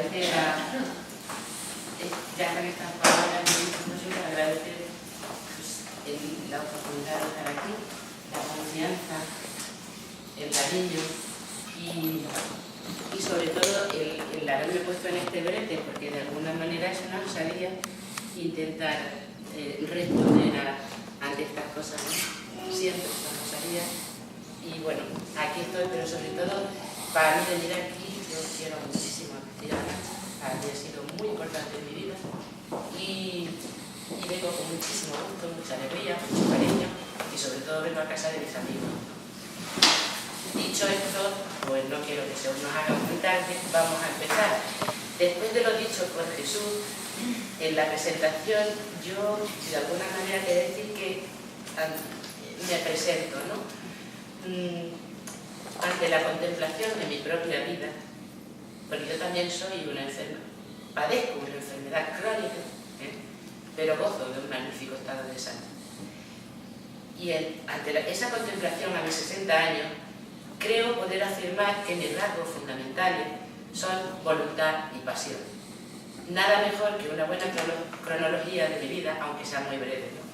agradecer ya que estas palabras me agradecer la oportunidad de estar aquí, la confianza, el cariño y sobre todo el haberme puesto en este brete, porque de alguna manera es una osadía intentar responder ante estas cosas, ¿no? Siempre es una osadía. Y bueno, aquí estoy, pero sobre todo para mí venir aquí yo quiero muchísimo a Cristiana, para mí ha sido muy importante en mi vida y vengo con muchísimo gusto, mucha alegría, mucho cariño y sobre todo vengo a casa de mis amigos. Dicho esto, pues no quiero que se nos haga muy tarde, vamos a empezar. Después de lo dicho por Jesús, en la presentación yo de alguna manera quiero decir que me presento, ¿no? Ante la contemplación de mi propia vida, porque yo también soy una enferma, padezco una enfermedad crónica, pero gozo de un magnífico estado de salud. Y ante esa contemplación a mis 60 años, creo poder afirmar que mis rasgos fundamentales son voluntad y pasión. Nada mejor que una buena cronología de mi vida, aunque sea muy breve, ¿no?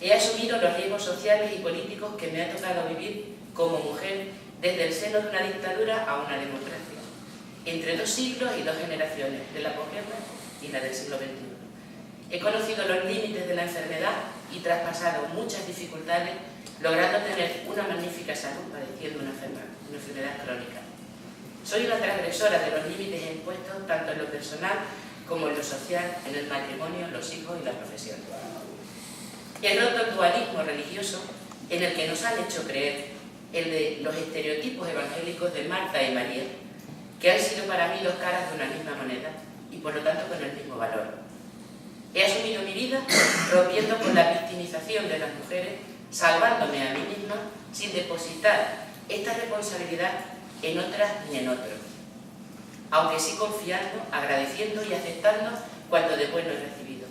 He asumido los riesgos sociales y políticos que me ha tocado vivir como mujer desde el seno de una dictadura a una democracia, entre 2 siglos y 2 generaciones, de la posguerra y la del siglo XXI. He conocido los límites de la enfermedad y traspasado muchas dificultades, logrando tener una magnífica salud padeciendo una enfermedad crónica. Soy una transgresora de los límites impuestos tanto en lo personal como en lo social, en el matrimonio, los hijos y la profesión. He roto el dualismo religioso en el que nos han hecho creer, el de los estereotipos evangélicos de Marta y María, que han sido para mí 2 caras de una misma moneda y por lo tanto con el mismo valor. He asumido mi vida rompiendo con la victimización de las mujeres, salvándome a mí misma sin depositar esta responsabilidad en otras ni en otros, aunque sí confiando, agradeciendo y aceptando cuanto de bueno he recibido.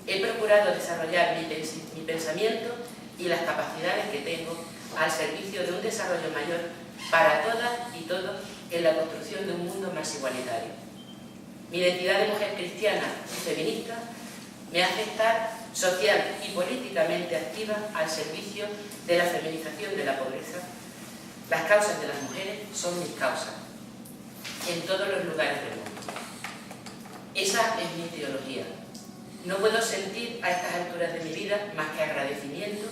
He procurado desarrollar mi pensamiento y las capacidades que tengo al servicio de un desarrollo mayor para todas y todos en la construcción de un mundo más igualitario. Mi identidad de mujer cristiana y feminista me hace estar social y políticamente activa al servicio de la feminización de la pobreza. Las causas de las mujeres son mis causas, en todos los lugares del mundo. Esa es mi teología. No puedo sentir a estas alturas de mi vida más que agradecimiento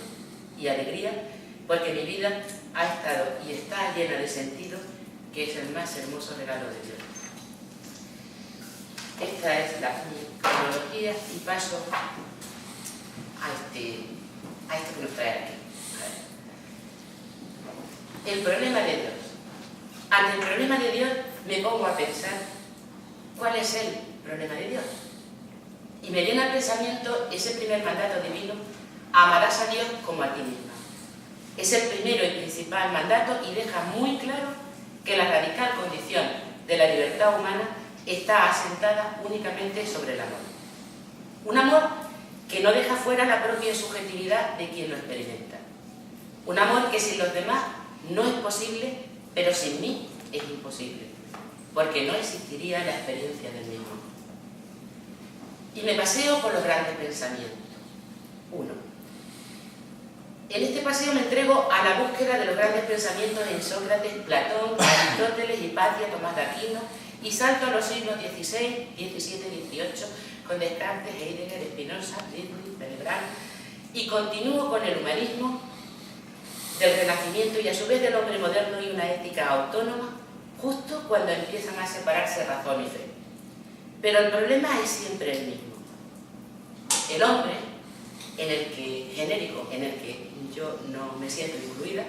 y alegría, porque mi vida ha estado y está llena de sentido, que es el más hermoso regalo de Dios. Esta es mi cronología y paso a esto que nos trae aquí. El problema de Dios. Ante el problema de Dios me pongo a pensar cuál es el problema de Dios. Y me viene al pensamiento ese primer mandato divino: amarás a Dios como a ti misma. Es el primero y principal mandato y deja muy claro que la radical condición de la libertad humana está asentada únicamente sobre el amor. Un amor que no deja fuera la propia subjetividad de quien lo experimenta. Un amor que sin los demás no es posible, pero sin mí es imposible, porque no existiría la experiencia del mismo. Y me paseo por los grandes pensamientos. 1. En este paseo me entrego a la búsqueda de los grandes pensamientos en Sócrates, Platón, Aristóteles, Hipatia, Tomás de Aquino, y salto a los siglos XVI, XVII, XVIII, con Descartes, Heidegger, Spinoza, Leibniz, Belgrano, y continúo con el humanismo del Renacimiento y a su vez del hombre moderno y una ética autónoma, justo cuando empiezan a separarse razón y fe. Pero el problema es siempre el mismo. El hombre, genérico, en el que yo no me siento incluida,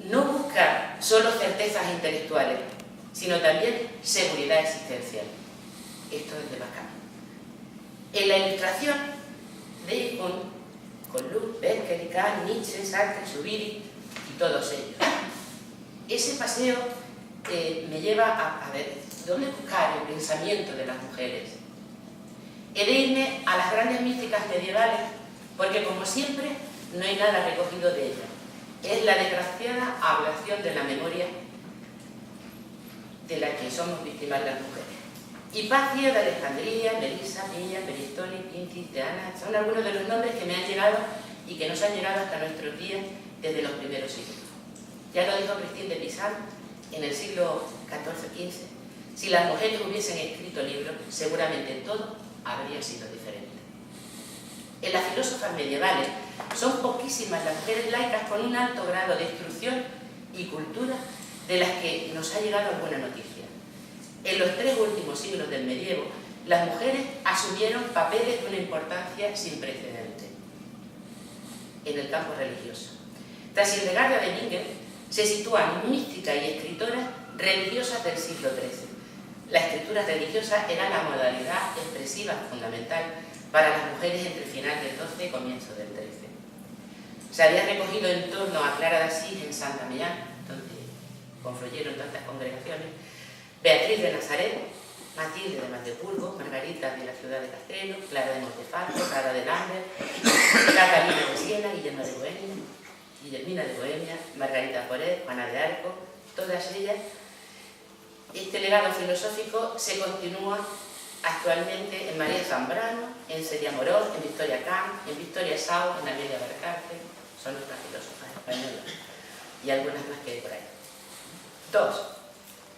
no busca solo certezas intelectuales, sino también seguridad existencial. Esto es de Bacán. En la ilustración de con Luz, Becker, Kant, Nietzsche, Sartre, Zubiri y todos ellos. Ese paseo me lleva a ver dónde buscar el pensamiento de las mujeres. He de irme a las grandes místicas medievales, porque como siempre no hay nada recogido de ellas. Es la desgraciada ablación de la memoria de la que somos víctimas las mujeres. Hipatia de Alejandría, Melisa, Piña, Peristoli, Quintis, Teana, son algunos de los nombres que me han llegado y que nos han llegado hasta nuestros días desde los primeros siglos. Ya lo dijo Christine de Pizan en el siglo XIV-XV, si las mujeres hubiesen escrito libros, seguramente todo habría sido diferente. En las filósofas medievales son poquísimas las mujeres laicas con un alto grado de instrucción y cultura de las que nos ha llegado alguna noticia. En los 3 últimos siglos del medievo, las mujeres asumieron papeles de una importancia sin precedentes en el campo religioso. Tras Hildegard de Bingen, se sitúan místicas y escritoras religiosas del siglo XIII. La escritura religiosa era la modalidad expresiva fundamental para las mujeres entre el final del XII y comienzo del XIII. Se había recogido en torno a Clara de Asís en San Damián, donde confluyeron tantas congregaciones, Beatriz de Nazaret, Matilde de Magdeburgo, Margarita de la ciudad de Castello, Clara de Montefato, Clara de Lambert, Catalina de Siena, Guillermina de Bohemia, Margarita Poré, Juana de Arco, todas ellas. Este legado filosófico se continúa actualmente en María Zambrano, en Celia Morós, en Victoria Camp, en Victoria Sau, en Amelia Barcárcel, son nuestras filósofas españolas, y algunas más que hay por ahí. 2.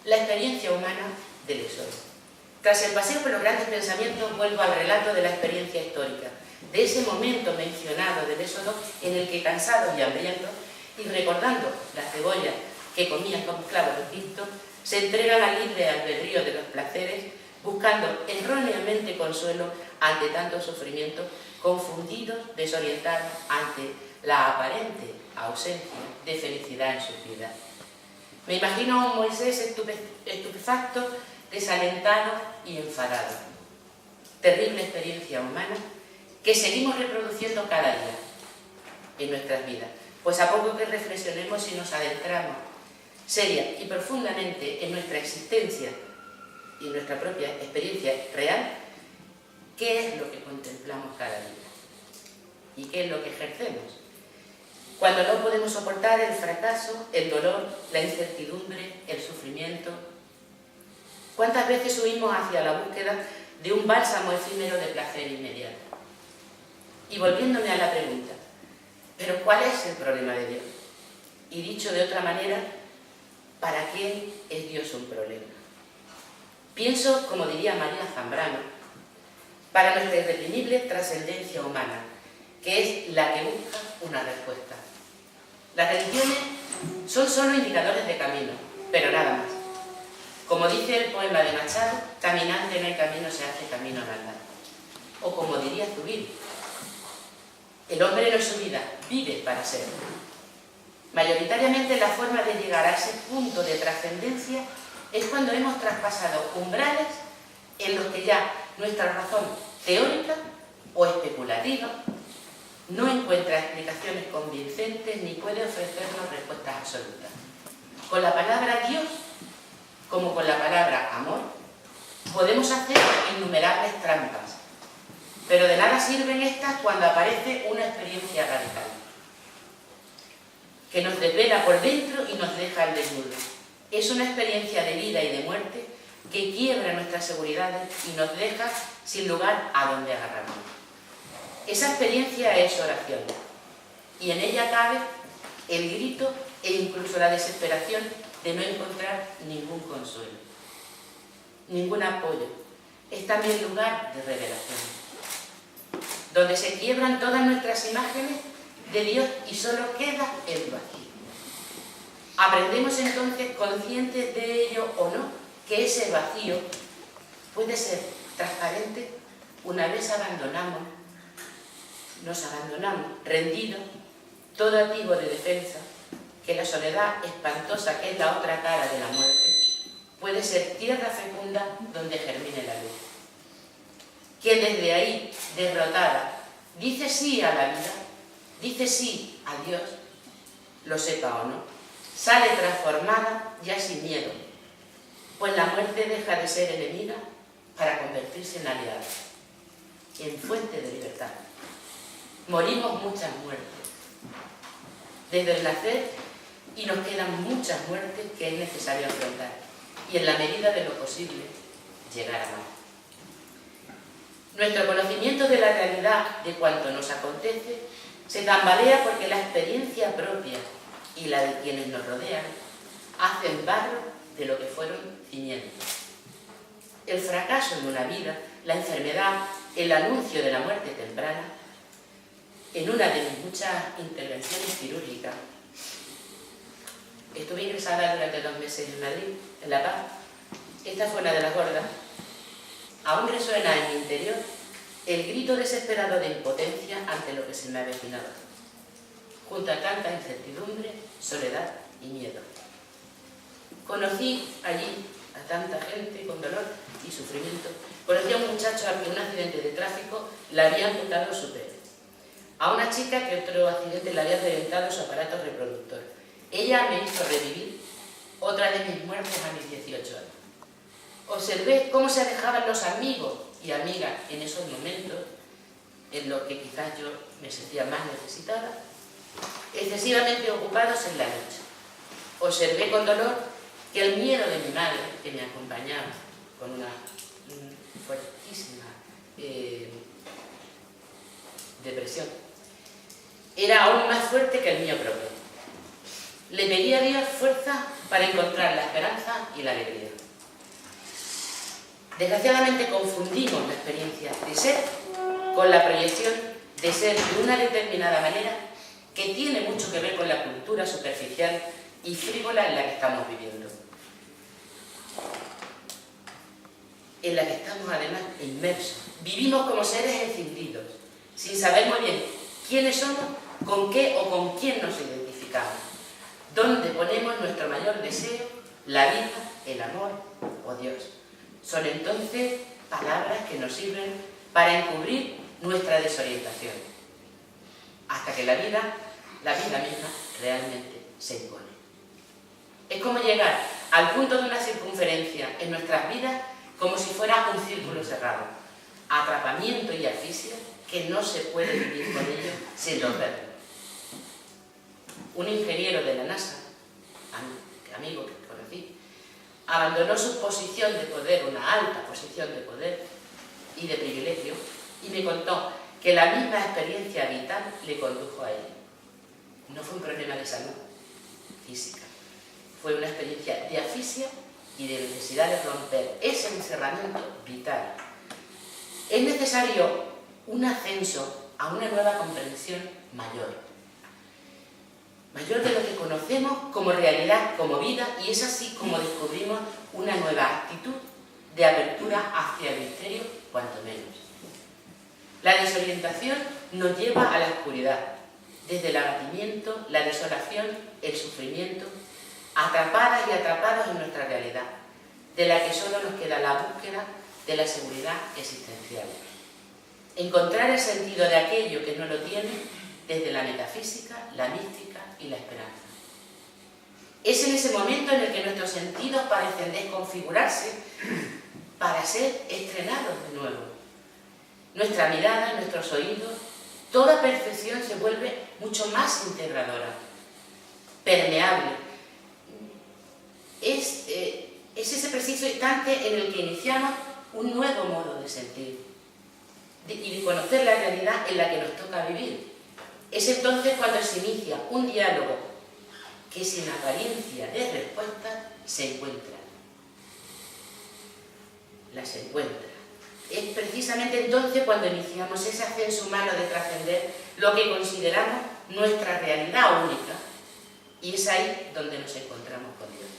La experiencia humana del éxodo. Tras el paseo por los grandes pensamientos, vuelvo al relato de la experiencia histórica, de ese momento mencionado del éxodo en el que, cansados y hambrientos, y recordando la cebolla que comían como esclavos de Egipto, se entregan al libre albedrío de los placeres, buscando erróneamente consuelo ante tanto sufrimiento, confundidos, desorientados ante la aparente ausencia de felicidad en sus vidas. Me imagino a un Moisés estupefacto, desalentado y enfadado. Terrible experiencia humana que seguimos reproduciendo cada día en nuestras vidas, pues a poco que reflexionemos y nos adentramos seria y profundamente en nuestra existencia y en nuestra propia experiencia real, ¿qué es lo que contemplamos cada día? ¿Y qué es lo que ejercemos? Cuando no podemos soportar el fracaso, el dolor, la incertidumbre, el sufrimiento. ¿Cuántas veces huimos hacia la búsqueda de un bálsamo efímero de placer inmediato? Y volviéndome a la pregunta, ¿pero cuál es el problema de Dios? Y dicho de otra manera, ¿para quién es Dios un problema? Pienso, como diría María Zambrano, para nuestra irreprimible trascendencia humana, que es la que busca una respuesta. Las religiones son solo indicadores de camino, pero nada más. Como dice el poema de Machado, caminante no hay camino, se hace camino al andar. O como diría Zubiri, el hombre no es su vida, vive para ser. Mayoritariamente la forma de llegar a ese punto de trascendencia es cuando hemos traspasado umbrales en los que ya nuestra razón teórica o especulativa no encuentra explicaciones convincentes ni puede ofrecernos respuestas absolutas. Con la palabra Dios, como con la palabra amor, podemos hacer innumerables trampas, pero de nada sirven estas cuando aparece una experiencia radical, que nos desvela por dentro y nos deja al desnudo. Es una experiencia de vida y de muerte que quiebra nuestras seguridades y nos deja sin lugar a donde agarrarnos. Esa experiencia es oración, y en ella cabe el grito e incluso la desesperación de no encontrar ningún consuelo, ningún apoyo. Es también lugar de revelación, donde se quiebran todas nuestras imágenes de Dios y solo queda el vacío. Aprendemos entonces, conscientes de ello o no, que ese vacío puede ser transparente una vez nos abandonamos, rendidos, todo activo de defensa, que la soledad espantosa, que es la otra cara de la muerte, puede ser tierra fecunda donde germine la luz. Quien desde ahí, derrotada, dice sí a la vida, dice sí a Dios, lo sepa o no, sale transformada ya sin miedo, pues la muerte deja de ser enemiga para convertirse en aliada, en fuente de libertad. Morimos muchas muertes desde el nacer y nos quedan muchas muertes que es necesario afrontar. y en la medida de lo posible llegar a más. Nuestro conocimiento de la realidad de cuanto nos acontece se tambalea porque la experiencia propia y la de quienes nos rodean hacen barro de lo que fueron cimientos. El fracaso en una vida, la enfermedad, el anuncio de la muerte temprana, en una de mis muchas intervenciones quirúrgicas, estuve ingresada durante 2 meses en Madrid, en La Paz. Esta fue una de las gordas. Aún resuena en mi interior el grito desesperado de impotencia ante lo que se me avecinaba, junto a tanta incertidumbre, soledad y miedo. Conocí allí a tanta gente con dolor y sufrimiento. Conocí a un muchacho al que un accidente de tráfico le había amputado su pene. A una chica que otro accidente le había reventado su aparato reproductor. Ella me hizo revivir otra de mis muertes a mis 18 años. Observé cómo se alejaban los amigos y amigas en esos momentos, en los que quizás yo me sentía más necesitada, excesivamente ocupados en la lucha. Observé con dolor que el miedo de mi madre, que me acompañaba con una fuertísima depresión, era aún más fuerte que el mío propio. Le pedí a Dios fuerza para encontrar la esperanza y la alegría. Desgraciadamente confundimos la experiencia de ser con la proyección de ser de una determinada manera que tiene mucho que ver con la cultura superficial y frívola en la que estamos viviendo. En la que estamos además inmersos. Vivimos como seres encindidos, sin saber muy bien quiénes somos, con qué o con quién nos identificamos, dónde ponemos nuestro mayor deseo, la vida, el amor o Dios. Son entonces palabras que nos sirven para encubrir nuestra desorientación, hasta que la vida misma, realmente se impone. Es como llegar al punto de una circunferencia en nuestras vidas como si fuera un círculo cerrado, atrapamiento y asfixia que no se puede vivir con ello sin romperlo. Un ingeniero de la NASA, amigo que conocí, abandonó su posición de poder, una alta posición de poder y de privilegio, y me contó que la misma experiencia vital le condujo a ello. No fue un problema de salud física, fue una experiencia de asfixia y de necesidad de romper ese encerramiento vital. Es necesario un ascenso a una nueva comprensión mayor de lo que conocemos como realidad, como vida, y es así como descubrimos una nueva actitud de apertura hacia el misterio, cuanto menos. La desorientación nos lleva a la oscuridad, desde el abatimiento, la desolación, el sufrimiento, atrapadas y atrapados en nuestra realidad, de la que solo nos queda la búsqueda de la seguridad existencial. Encontrar el sentido de aquello que no lo tiene desde la metafísica, la mística y la esperanza. Es en ese momento en el que nuestros sentidos parecen desconfigurarse para ser estrenados de nuevo. Nuestra mirada, nuestros oídos, toda percepción se vuelve mucho más integradora, permeable. Es ese preciso instante en el que iniciamos un nuevo modo de sentir y de conocer la realidad en la que nos toca vivir. Es entonces cuando se inicia un diálogo que sin apariencia de respuesta se encuentra. Las encuentra. Es precisamente entonces cuando iniciamos ese ascenso humano de trascender lo que consideramos nuestra realidad única, y es ahí donde nos encontramos con Dios.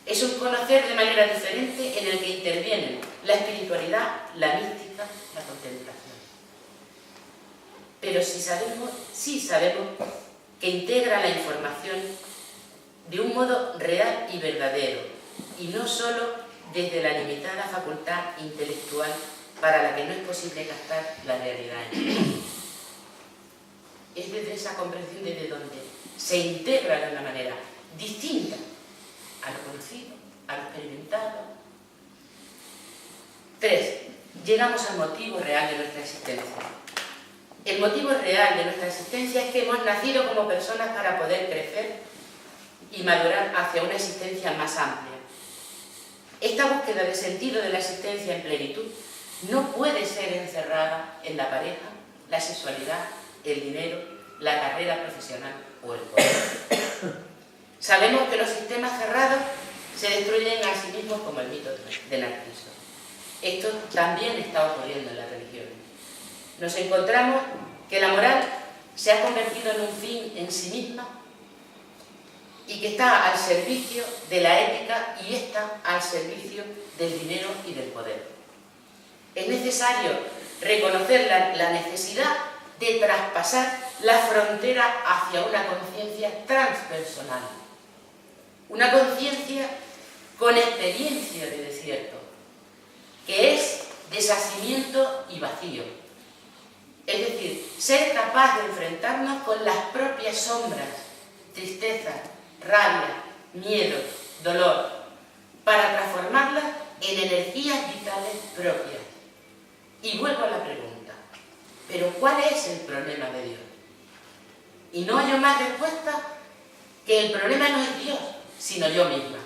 Es un conocer de manera diferente en el que intervienen la espiritualidad, la mística, la contemplación. Pero sí sabemos que integra la información de un modo real y verdadero, y no solo desde la limitada facultad intelectual para la que no es posible captar la realidad en sí. Es desde esa comprensión desde donde se integra de una manera distinta a lo conocido, a lo experimentado. 3. Llegamos al motivo real de nuestra existencia. El motivo real de nuestra existencia es que hemos nacido como personas para poder crecer y madurar hacia una existencia más amplia, Esta búsqueda de sentido de la existencia en plenitud no puede ser encerrada en la pareja, la sexualidad, el dinero, la carrera profesional o el poder. Sabemos que los sistemas cerrados se destruyen a sí mismos como el mito de Narciso. Esto también está ocurriendo en las religiones. Nos encontramos que la moral se ha convertido en un fin en sí misma y que está al servicio de la ética y está al servicio del dinero y del poder. Es necesario reconocer la necesidad de traspasar la frontera hacia una conciencia transpersonal, una conciencia con experiencia de desierto, que es deshacimiento y vacío. Es decir, ser capaz de enfrentarnos con las propias sombras, tristeza, rabia, miedo, dolor, para transformarlas en energías vitales propias. Y vuelvo a la pregunta, ¿pero cuál es el problema de Dios? Y no hallo más respuesta que el problema no es Dios, sino yo misma.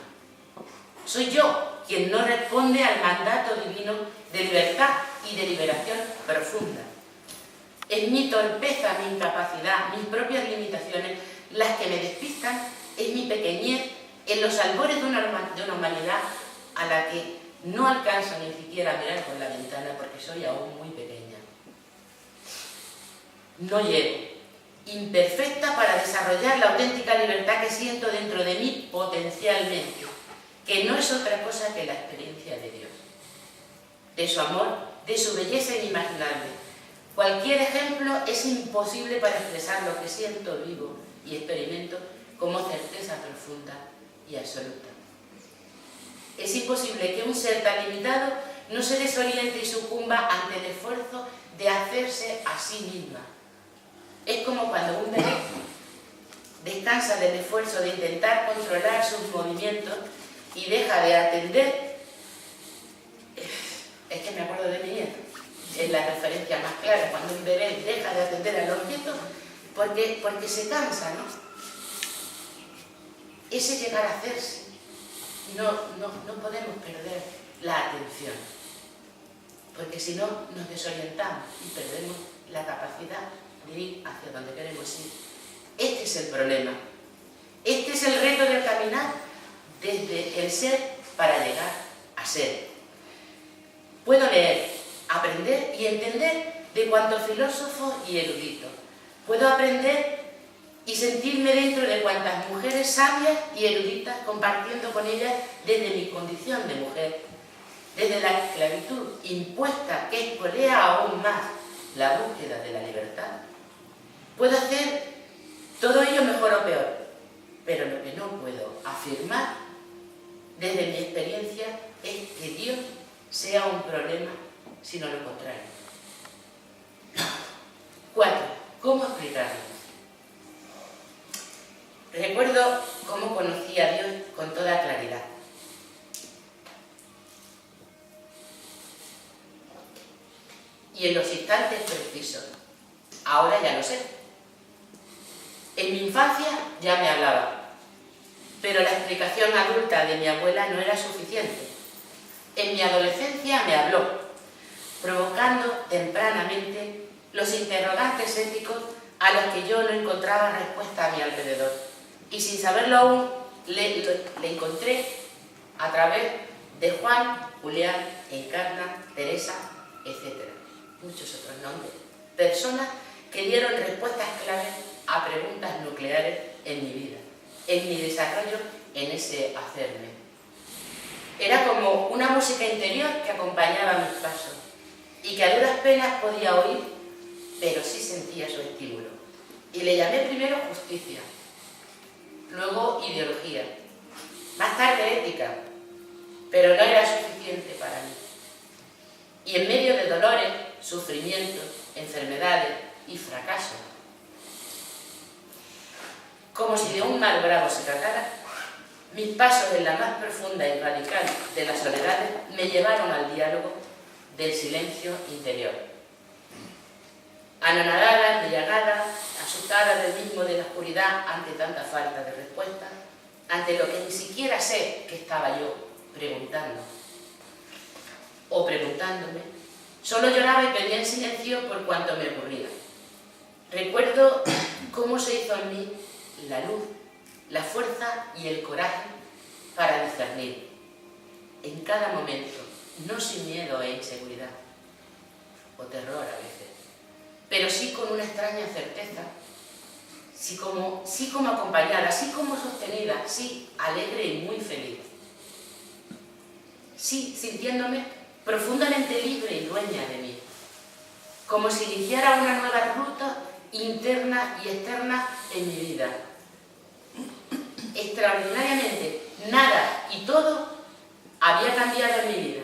Soy yo quien no responde al mandato divino de libertad y de liberación profunda. Es mi torpeza, mi incapacidad, mis propias limitaciones las que me despistan, es mi pequeñez en los albores de una humanidad a la que no alcanzo ni siquiera a mirar por la ventana porque soy aún muy pequeña. No llego, imperfecta para desarrollar la auténtica libertad que siento dentro de mí potencialmente, que no es otra cosa que la experiencia de Dios, de su amor, de su belleza inimaginable. Cualquier ejemplo es imposible para expresar lo que siento vivo y experimento como certeza profunda y absoluta. Es imposible que un ser tan limitado no se desoriente y sucumba ante el esfuerzo de hacerse a sí misma. Es como cuando un bebé descansa del esfuerzo de intentar controlar sus movimientos y deja de atender. Es que me acuerdo de mi nieto, es la referencia más clara, cuando un bebé deja de atender al objeto porque se cansa, ¿no? Ese llegar a hacerse. No podemos perder la atención, porque si no nos desorientamos y perdemos la capacidad de ir hacia donde queremos ir. Este es el problema. Este es el reto de caminar desde el ser para llegar a ser. Puedo leer, aprender y entender de cuantos filósofos y eruditos. Puedo aprender y sentirme dentro de cuantas mujeres sabias y eruditas compartiendo con ellas desde mi condición de mujer, desde la esclavitud impuesta que espolea aún más la búsqueda de la libertad. Puedo hacer todo ello mejor o peor, pero lo que no puedo afirmar desde mi experiencia es que Dios sea un problema, sino lo contrario. 4. ¿Cómo explicarlo? Recuerdo cómo conocí a Dios con toda claridad. Y en los instantes precisos. Ahora ya lo sé. En mi infancia ya me hablaba, pero la explicación adulta de mi abuela no era suficiente. En mi adolescencia me habló, provocando tempranamente los interrogantes éticos a los que yo no encontraba respuesta a mi alrededor. Y sin saberlo aún, le encontré a través de Juan, Julián, Encarna, Teresa, etc. Muchos otros nombres. Personas que dieron respuestas claves a preguntas nucleares en mi vida, en mi desarrollo, en ese hacerme. Era como una música interior que acompañaba mis pasos y que a duras penas podía oír, pero sí sentía su estímulo. Y le llamé primero justicia, luego ideología, más tarde ética, pero no era suficiente para mí. Y en medio de dolores, sufrimientos, enfermedades y fracasos, como si de un mal bravo se tratara, mis pasos en la más profunda y radical de las soledades me llevaron al diálogo del silencio interior. Anonadada, embriagada, asustada del mismo de la oscuridad ante tanta falta de respuesta, ante lo que ni siquiera sé que estaba yo preguntando o preguntándome, solo lloraba y pedía en silencio por cuanto me ocurría. Recuerdo cómo se hizo en mí la luz, la fuerza y el coraje para discernir, en cada momento, no sin miedo e inseguridad, o terror a veces, pero sí con una extraña certeza, sí como acompañada, sí como sostenida, sí alegre y muy feliz. Sí, sintiéndome profundamente libre y dueña de mí, como si iniciara una nueva ruta interna y externa en mi vida. Extraordinariamente, nada y todo había cambiado en mi vida.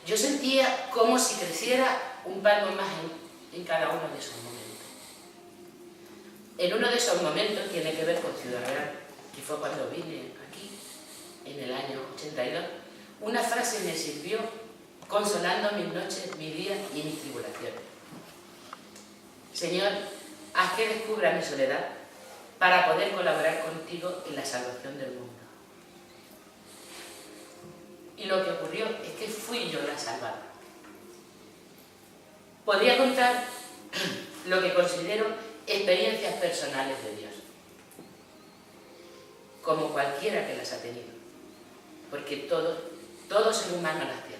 Yo sentía como si creciera un palmo más en cada uno de esos momentos. En uno de esos momentos tiene que ver con Ciudad Real, que fue cuando vine aquí, en el año 82, una frase me sirvió consolando mis noches, mis días y mis tribulaciones. Señor, haz que descubra mi soledad para poder colaborar contigo en la salvación del mundo. Y lo que ocurrió es que fui yo la salvada. Podría contar lo que considero experiencias personales de Dios, como cualquiera que las ha tenido, porque todo ser humano las tiene.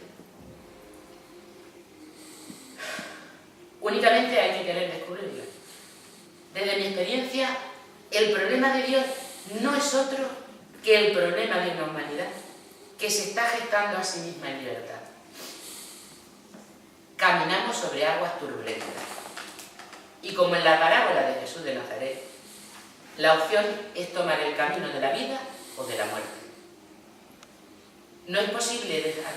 Únicamente hay que querer descubrirlas. Desde mi experiencia, el problema de Dios no es otro que el problema de una humanidad que se está gestando a sí misma en libertad. Caminamos sobre aguas turbulentas. Y como en la parábola de Jesús de Nazaret, la opción es tomar el camino de la vida o de la muerte. No es posible dejar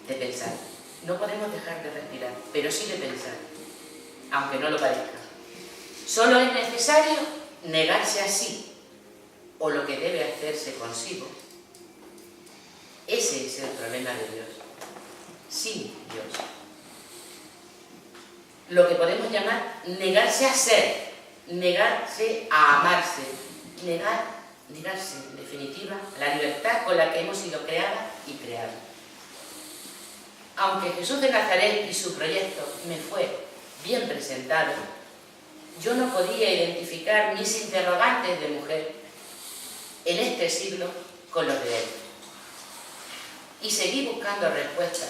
de pensar. No podemos dejar de respirar, pero sí de pensar, aunque no lo parezca. Solo es necesario negarse a sí, o lo que debe hacerse consigo. Ese es el problema de Dios. Sin Dios. Lo que podemos llamar negarse a ser, negarse a amarse, negarse, en definitiva, a la libertad con la que hemos sido creadas y creados. Aunque Jesús de Nazaret y su proyecto me fue bien presentado, yo no podía identificar mis interrogantes de mujer en este siglo con los de él. Y seguí buscando respuestas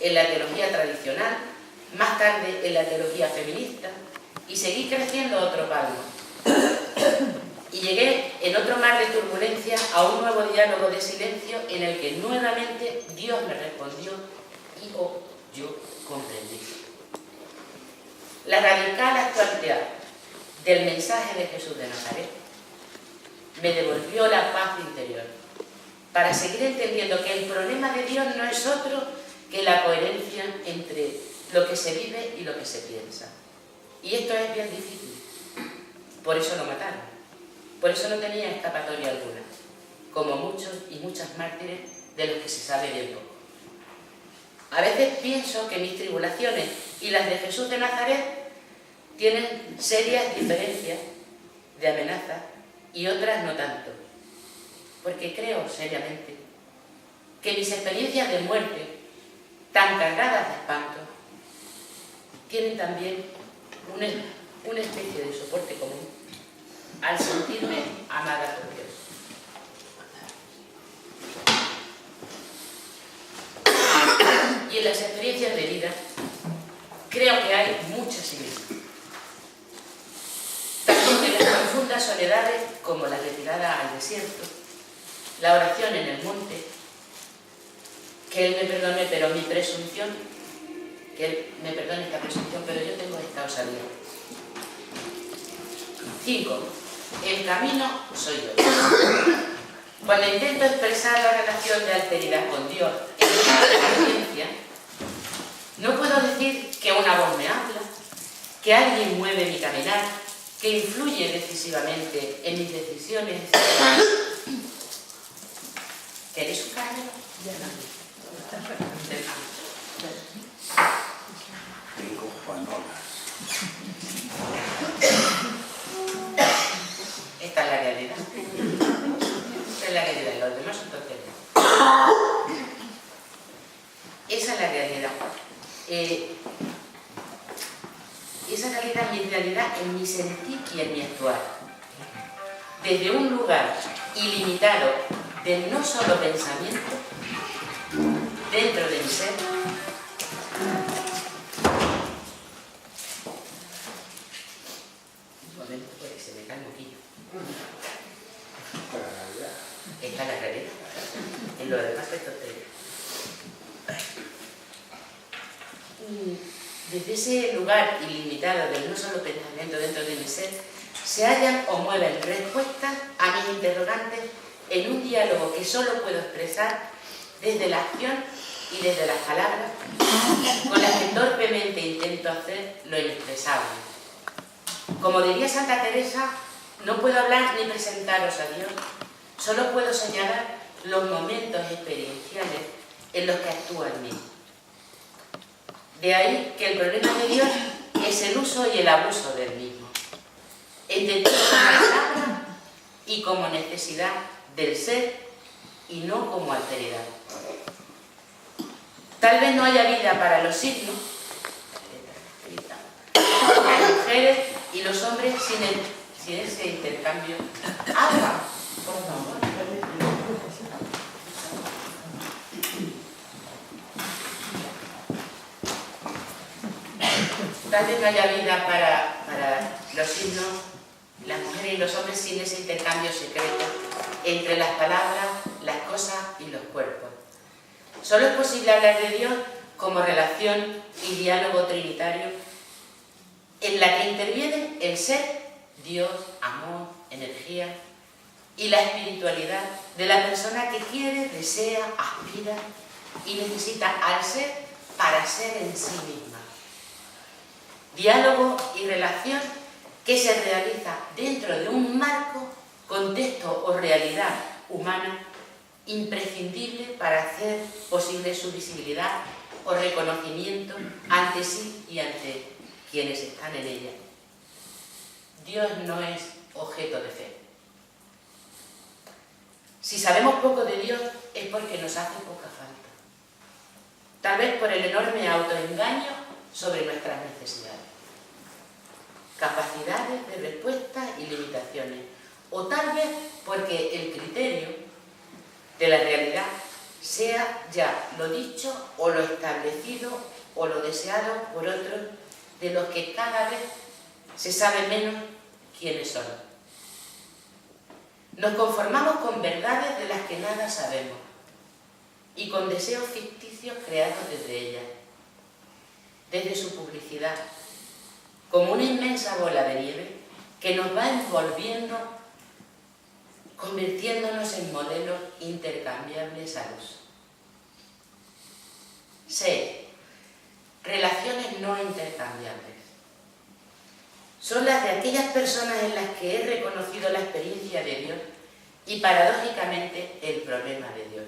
en la teología tradicional, más tarde en la teología feminista, y seguí creciendo otro palmo. Y llegué en otro mar de turbulencia a un nuevo diálogo de silencio en el que nuevamente Dios me respondió y yo comprendí. La radical actualidad del mensaje de Jesús de Nazaret me devolvió la paz interior para seguir entendiendo que el problema de Dios no es otro que la coherencia entre lo que se vive y lo que se piensa. Y esto es bien difícil. Por eso lo mataron. Por eso no tenía escapatoria alguna, como muchos y muchas mártires de los que se sabe bien poco. A veces pienso que mis tribulaciones y las de Jesús de Nazaret tienen serias diferencias de amenaza y otras no tanto, porque creo seriamente que mis experiencias de muerte, tan cargadas de espanto, tienen también una especie de soporte común al sentirme amada por Dios. Y en las experiencias de vida creo que hay muchas similitudes. Tanto en las profundas soledades como la retirada al desierto, la oración en el monte, que Él me perdone, pero mi presunción, que Él me perdone esta presunción, pero yo tengo esta osadía. 5. El camino soy yo. Cuando intento expresar la relación de alteridad con Dios en mi experiencia, no puedo decir que una voz me habla, que alguien mueve mi caminar, que influye decisivamente en mis decisiones. ¿Queréis un caramelo? Tengo panolas. es la realidad. Esa es la realidad, los demás son tonterías. Esa es la realidad. Esa realidad es mi realidad en mi sentir y en mi actuar. Desde un lugar ilimitado del no solo pensamiento, dentro de mi ser, un momento, pues se me cae un poquillo. Esta es la realidad. En lo demás es tontería. Desde ese lugar ilimitado del no solo pensamiento dentro de mi ser, se hallan o mueven respuestas a mis interrogantes en un diálogo que solo puedo expresar desde la acción y desde las palabras, con las que torpemente intento hacer lo inexpresable. Como diría Santa Teresa, no puedo hablar ni presentaros a Dios, solo puedo señalar los momentos experienciales en los que actúa en mí. De ahí que el problema de Dios es el uso y el abuso del mismo, entendido como palabra y como necesidad del ser y no como alteridad. Tal vez no haya vida para los signos, las mujeres y los hombres sin ese intercambio. ¡Habla! Por favor. Tal vez no haya vida para los signos, las mujeres y los hombres sin ese intercambio secreto entre las palabras, las cosas y los cuerpos. Solo es posible hablar de Dios como relación y diálogo trinitario en la que intervienen el ser, Dios, amor, energía y la espiritualidad de la persona que quiere, desea, aspira y necesita al ser para ser en sí misma. Diálogo y relación que se realiza dentro de un marco, contexto o realidad humana imprescindible para hacer posible su visibilidad o reconocimiento ante sí y ante quienes están en ella. Dios no es objeto de fe. Si sabemos poco de Dios es porque nos hace poca falta. Tal vez por el enorme autoengaño sobre nuestras necesidades, capacidades de respuesta y limitaciones, o tal vez porque el criterio de la realidad sea ya lo dicho o lo establecido o lo deseado por otros de los que cada vez se sabe menos quiénes son. Nos conformamos con verdades de las que nada sabemos y con deseos ficticios creados desde ellas, desde su publicidad, como una inmensa bola de nieve que nos va envolviendo, convirtiéndonos en modelos intercambiables al uso. 6. Relaciones no intercambiables. Son las de aquellas personas en las que he reconocido la experiencia de Dios y paradójicamente el problema de Dios.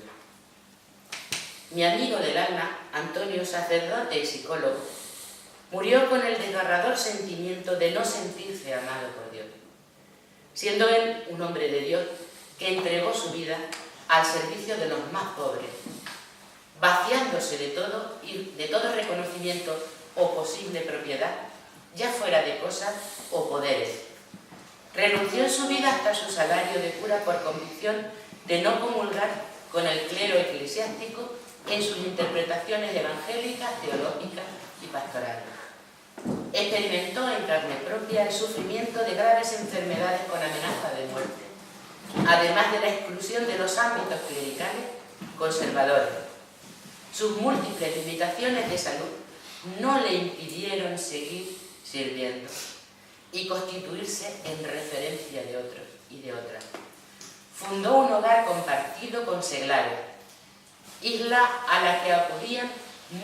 Mi amigo del alma, Antonio, sacerdote y psicólogo, murió con el desgarrador sentimiento de no sentirse amado por Dios, siendo él un hombre de Dios que entregó su vida al servicio de los más pobres, vaciándose de todo reconocimiento o posible propiedad, ya fuera de cosas o poderes. Renunció en su vida hasta su salario de cura por convicción de no comulgar con el clero eclesiástico en sus interpretaciones evangélicas, teológicas y pastorales. Experimentó en carne propia el sufrimiento de graves enfermedades con amenaza de muerte, además de la exclusión de los ámbitos clericales conservadores. Sus múltiples limitaciones de salud no le impidieron seguir sirviendo y constituirse en referencia de otros y de otras. Fundó un hogar compartido con seglares, isla a la que acudían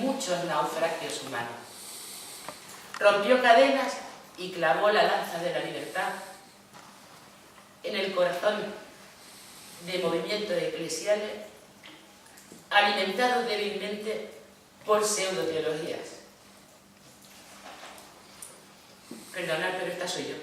muchos naufragios humanos. Rompió cadenas y clavó la lanza de la libertad en el corazón de movimientos eclesiales alimentados débilmente por pseudoteologías. Perdonad, pero esta soy yo.